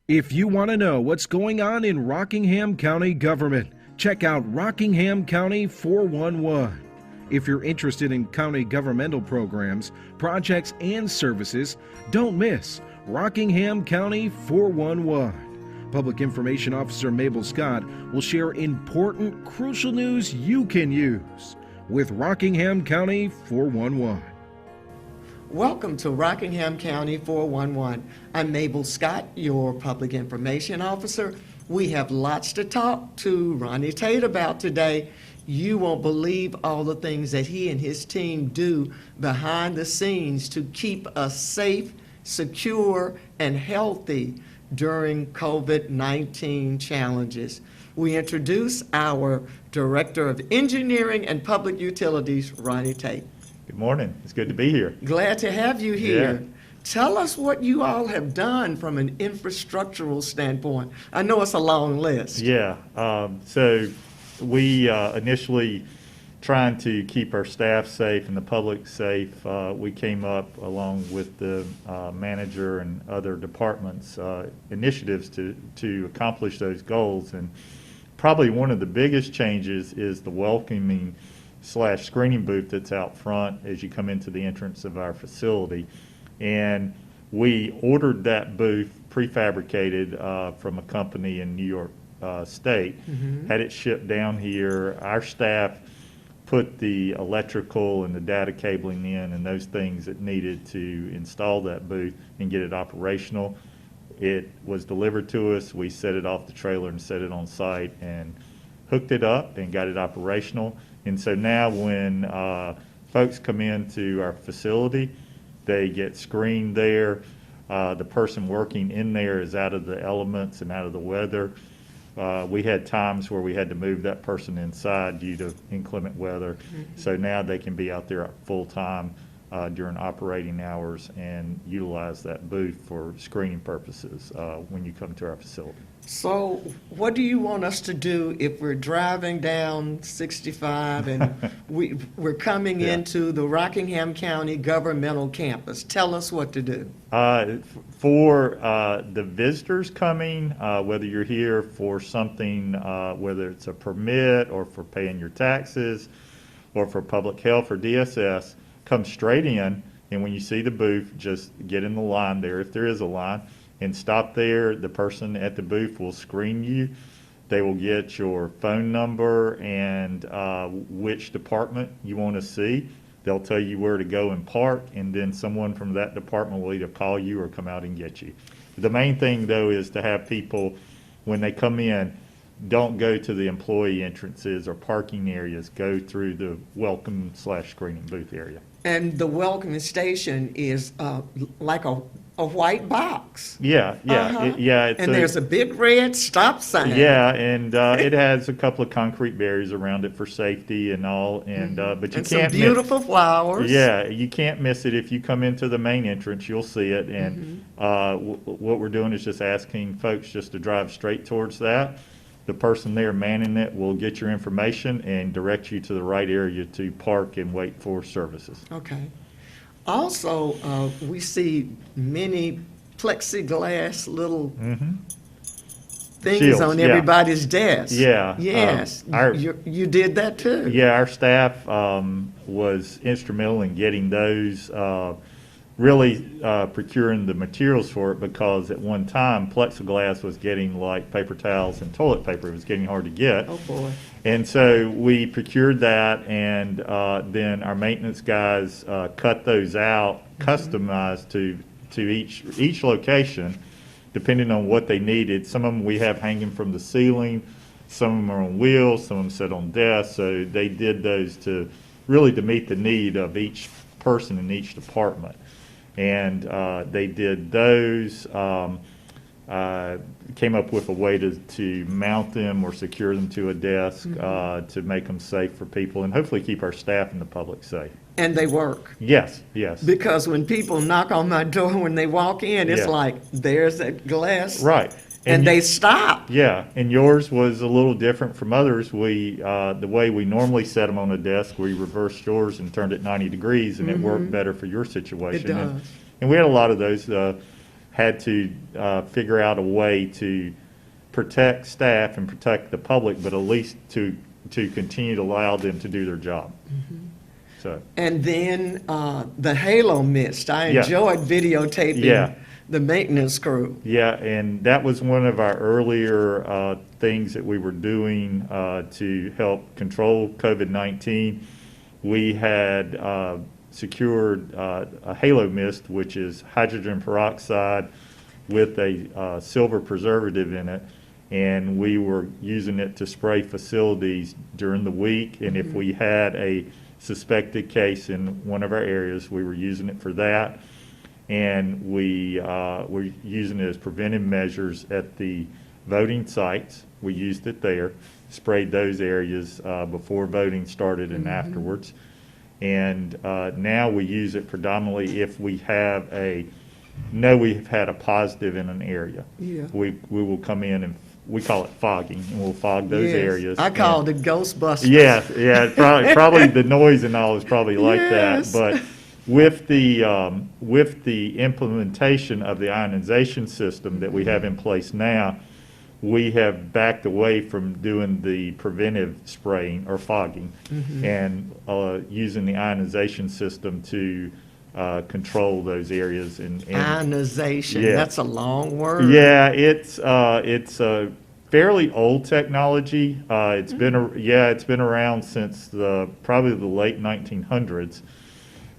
If you want to know what's going on in Rockingham County government, check out Rockingham County 411. If you're interested in county governmental programs, projects, and services, don't miss Rockingham County 411. Public Information Officer Mabel Scott will share important, crucial news you can use with Rockingham County 411. Welcome to Rockingham County 411. I'm Mabel Scott, your Public Information Officer. We have lots to talk to Ronnie Tate about today. You won't believe all the things that he and his team do behind the scenes to keep us safe, secure, and healthy during COVID-19 challenges. We introduce our Director of Engineering and Public Utilities, Ronnie Tate. Good morning. It's good to be here. Glad to have you here. Yeah. Tell us what you all have done from an infrastructural standpoint. I know it's a long list. Yeah. So we initially, trying to keep our staff safe and the public safe, we came up along with the manager and other departments initiatives to accomplish those goals. And probably one of the biggest changes is the welcoming / screening booth that's out front as you come into the entrance of our facility. And we ordered that booth prefabricated from a company in New York State, had it shipped down here. Our staff put the electrical and the data cabling in and those things that needed to install that booth and get it operational. It was delivered to us. We set it off the trailer and set it on site and hooked it up and got it operational. And so now when folks come into our facility, they get screened there. The person working in there is out of the elements and out of the weather. We had times where we had to move that person inside due to inclement weather. So now they can be out there full time during operating hours and utilize that booth for screening purposes when you come to our facility. So what do you want us to do if we're driving down 65 and we're coming into the Rockingham County governmental campus? Tell us what to do. For the visitors coming, whether you're here for something, whether it's a permit or for paying your taxes or for public health or DSS, come straight in, and when you see the booth, just get in the line there, if there is a line, and stop there. The person at the booth will screen you. They will get your phone number and which department you want to see. They'll tell you where to go and park, and then someone from that department will either call you or come out and get you. The main thing, though, is to have people, when they come in, don't go to the employee entrances or parking areas. Go through the welcome / screening booth area. And the welcoming station is like a white box. Yeah. And there's a big red stop sign. Yeah, and it has a couple of concrete barriers around it for safety and all. And but you and can't some beautiful flowers. Yeah, you can't miss it. If you come into the main entrance, you'll see it. And what we're doing is just asking folks just to drive straight towards that. The person there manning it will get your information and direct you to the right area to park and wait for services. Okay. Also, we see many plexiglass little things Shields, on yeah. everybody's desk. Yeah. Yes. You did that too. Yeah, our staff was instrumental in getting those, really procuring the materials for it, because at one time plexiglass was getting like paper towels and toilet paper. It was getting hard to get. Oh boy. And so we procured that, and then our maintenance guys cut those out, customized to each location, depending on what they needed. Some of them we have hanging from the ceiling, some of them are on wheels, some of them sit on desks. So they did those to meet the need of each person in each department. And they did those. Came up with a way to mount them or secure them to a desk to make them safe for people and hopefully keep our staff and the public safe. And they work. Yes. Because when people knock on my door when they walk in, it's like, there's that glass. Right. And they stop. Yeah, and yours was a little different from others. We, the way we normally set them on a desk, we reversed yours and turned it 90 degrees, and it worked better for your situation. It does. And we had a lot of those. had to figure out a way to protect staff and protect the public, but at least to continue to allow them to do their job. So. And then the halo mist. I Yeah. enjoyed videotaping Yeah. the maintenance crew. Yeah, and that was one of our earlier things that we were doing to help control COVID-19. We had secured a halo mist, which is hydrogen peroxide with a silver preservative in it, and we were using it to spray facilities during the week. And if we had a suspected case in one of our areas, we were using it for that. And we were using it as preventive measures at the voting sites. We used it there, sprayed those areas before voting started and afterwards. And now we use it predominantly if we have we've had a positive in an area. Yeah. We will come in and we call it fogging, and we'll fog those Yes. areas. I called it Ghostbusters. Yeah, probably the noise and all is probably like Yes. that. But with the implementation of the ionization system that we have in place now, we have backed away from doing the preventive spraying or fogging and using the ionization system to control those areas. And Ionization. Yeah. That's a long word. yeah, it's a fairly old technology. It's been around since probably the late 1900s.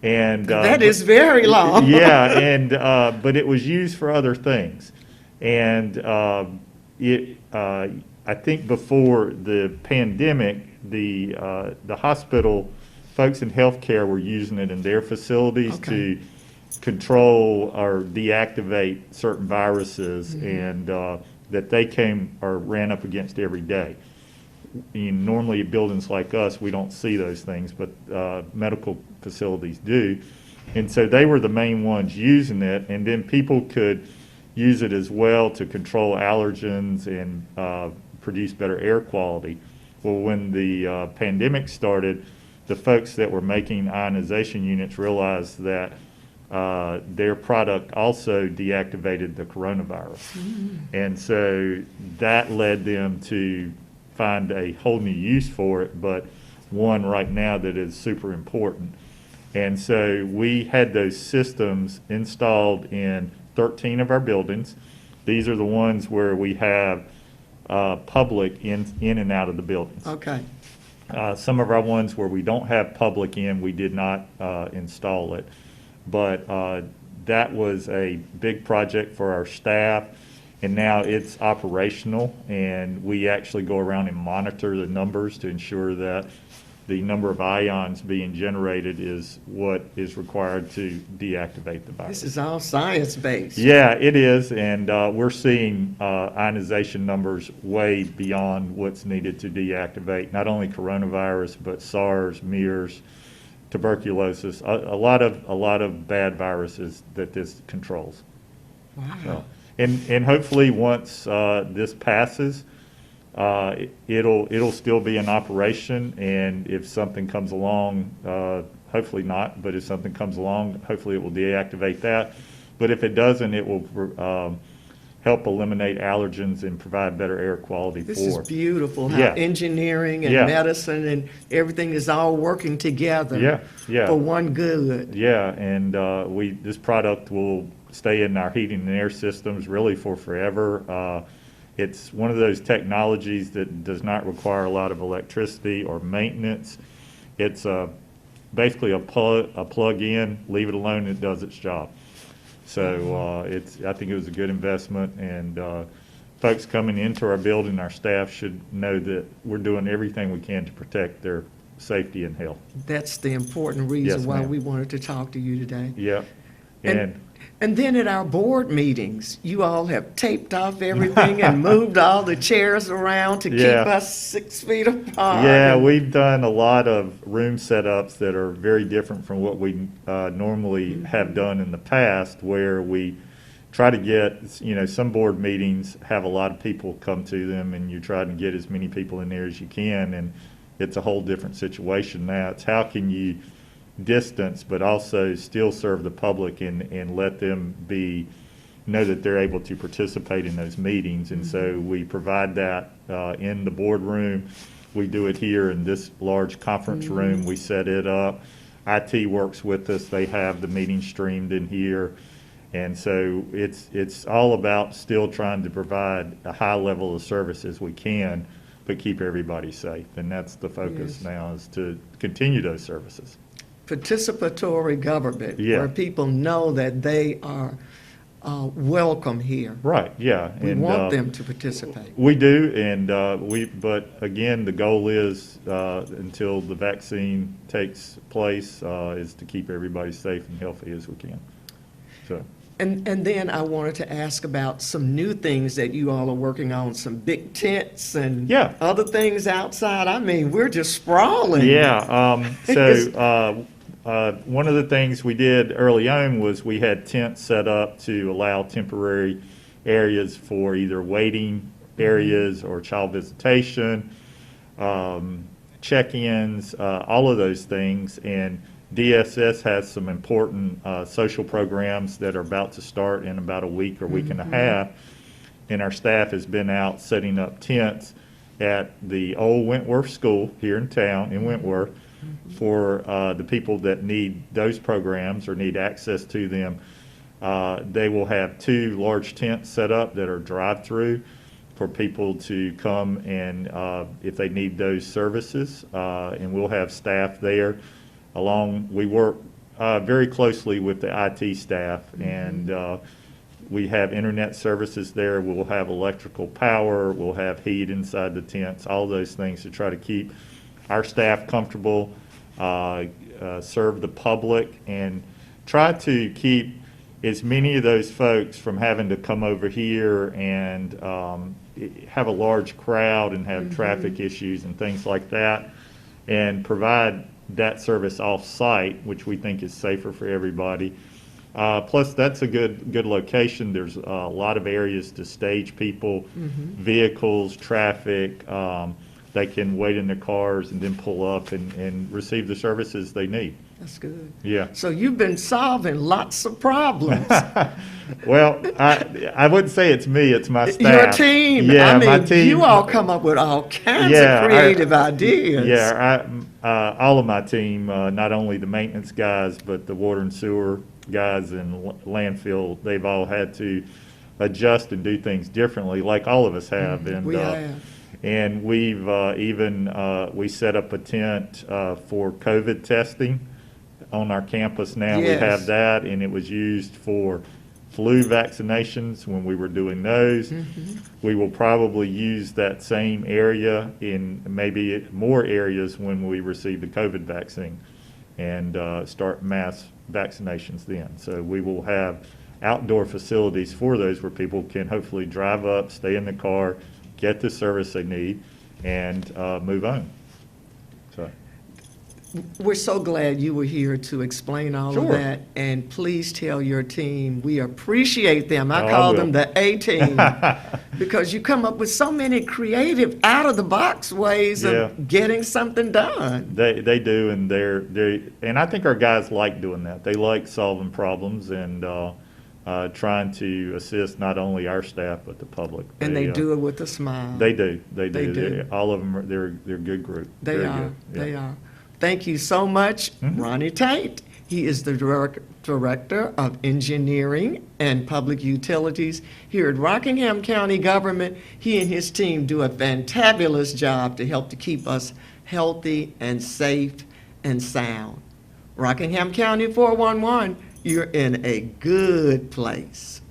And That is very long. yeah, and but it was used for other things, and I think before the pandemic, the hospital folks in healthcare were using it in their facilities Okay. to control or deactivate certain viruses, and that they came or ran up against every day. Normally buildings like us, we don't see those things, but medical facilities do. And so they were the main ones using it, and then people could use it as well to control allergens and produce better air quality. Well, when the pandemic started, the folks that were making ionization units realized that their product also deactivated the coronavirus. And so that led them to find a whole new use for it, but one right now that is super important. And so we had those systems installed in 13 of our buildings. These are the ones where we have public in and out of the buildings. Okay. Some of our ones where we don't have public in, we did not install it. But that was a big project for our staff, and now it's operational, and we actually go around and monitor the numbers to ensure that the number of ions being generated is what is required to deactivate the virus. This is all science-based. Yeah, it is, and we're seeing ionization numbers way beyond what's needed to deactivate not only coronavirus, but SARS, MERS, tuberculosis, a lot of bad viruses that this controls. Wow. So, and hopefully once this passes, it'll still be in operation, and if something comes along, hopefully not, but if something comes along, hopefully it will deactivate that. But if it doesn't, it will help eliminate allergens and provide better air quality This is for. beautiful, how Yeah. engineering and Yeah. medicine and everything is all working together Yeah. for one good. Yeah, and this product will stay in our heating and air systems really for forever. It's one of those technologies that does not require a lot of electricity or maintenance. It's basically a plug-in, leave it alone, it does its job. So I think it was a good investment, and folks coming into our building, our staff should know that we're doing everything we can to protect their safety and health. That's the important reason Yes, why ma'am. we wanted to talk to you today. Yeah, And then at our board meetings, you all have taped off everything and moved all the chairs around to keep Yeah. us 6 feet apart. Yeah, And we've done a lot of room setups that are very different from what we normally have done in the past, where we try to get, some board meetings have a lot of people come to them, and you try to get as many people in there as you can, and it's a whole different situation now. It's how can you distance, but also still serve the public and let them be know that they're able to participate in those meetings. And so we provide that in the boardroom. We do it here in this large conference room. We set it up. IT works with us. They have the meeting streamed in here. And so it's all about still trying to provide a high level of service as we can, but keep everybody safe. And that's the focus now, is to continue those services. Participatory government, Yeah. where people know that they are welcome here. Right, yeah. We And, want them to participate. We do, and but again, the goal is, until the vaccine takes place, is to keep everybody safe and healthy as we can. So. And then I wanted to ask about some new things that you all are working on, some big tents and Yeah. other things outside. I mean, we're just sprawling. Yeah, so one of the things we did early on was we had tents set up to allow temporary areas for either waiting areas or child visitation, check-ins, all of those things. And DSS has some important social programs that are about to start in about a week or week and a half. And our staff has been out setting up tents at the old Wentworth School here in town, in Wentworth, for the people that need those programs or need access to them. They will have 2 large tents set up that are drive-through for people to come and if they need those services, and we'll have staff there. We work very closely with the IT staff, and we have internet services there. We'll have electrical power. We'll have heat inside the tents, all those things to try to keep our staff comfortable, serve the public, and try to keep as many of those folks from having to come over here and have a large crowd and have traffic issues and things like that, and provide that service off-site, which we think is safer for everybody. Plus, that's a good location. There's a lot of areas to stage people, vehicles, traffic. They can wait in their cars and then pull up and receive the services they need. That's good. Yeah. So you've been solving lots of problems. Well, I wouldn't say it's me, it's my staff. Your team. Yeah, I mean, my team. you all come up with all kinds Yeah, of creative ideas. Yeah, all of my team, not only the maintenance guys, but the water and sewer guys and landfill, they've all had to adjust and do things differently, like all of us have. And We have. and we've we set up a tent for COVID testing on our campus now. Yes. We have that, and it was used for flu vaccinations when we were doing those. We will probably use that same area in maybe more areas when we receive the COVID vaccine and start mass vaccinations then. So we will have outdoor facilities for those where people can hopefully drive up, stay in the car, get the service they need, and move on. So. We're so glad you were here to explain all of Sure. that. And please tell your team we appreciate them. I Oh, I call will. them the A-team because you come up with so many creative, out-of-the-box ways Yeah. of getting something done. They do, and and I think our guys like doing that. They like solving problems and trying to assist not only our staff but the public. And they do it with a smile. They do. They They do. do. All of them. They're a good group. They Very are. good. Yeah. They are. Thank you so much, Ronnie Tate. He is the Director of Engineering and Public Utilities here at Rockingham County Government. He and his team do a fantabulous job to help to keep us healthy and safe and sound. Rockingham County 411, you're in a good place.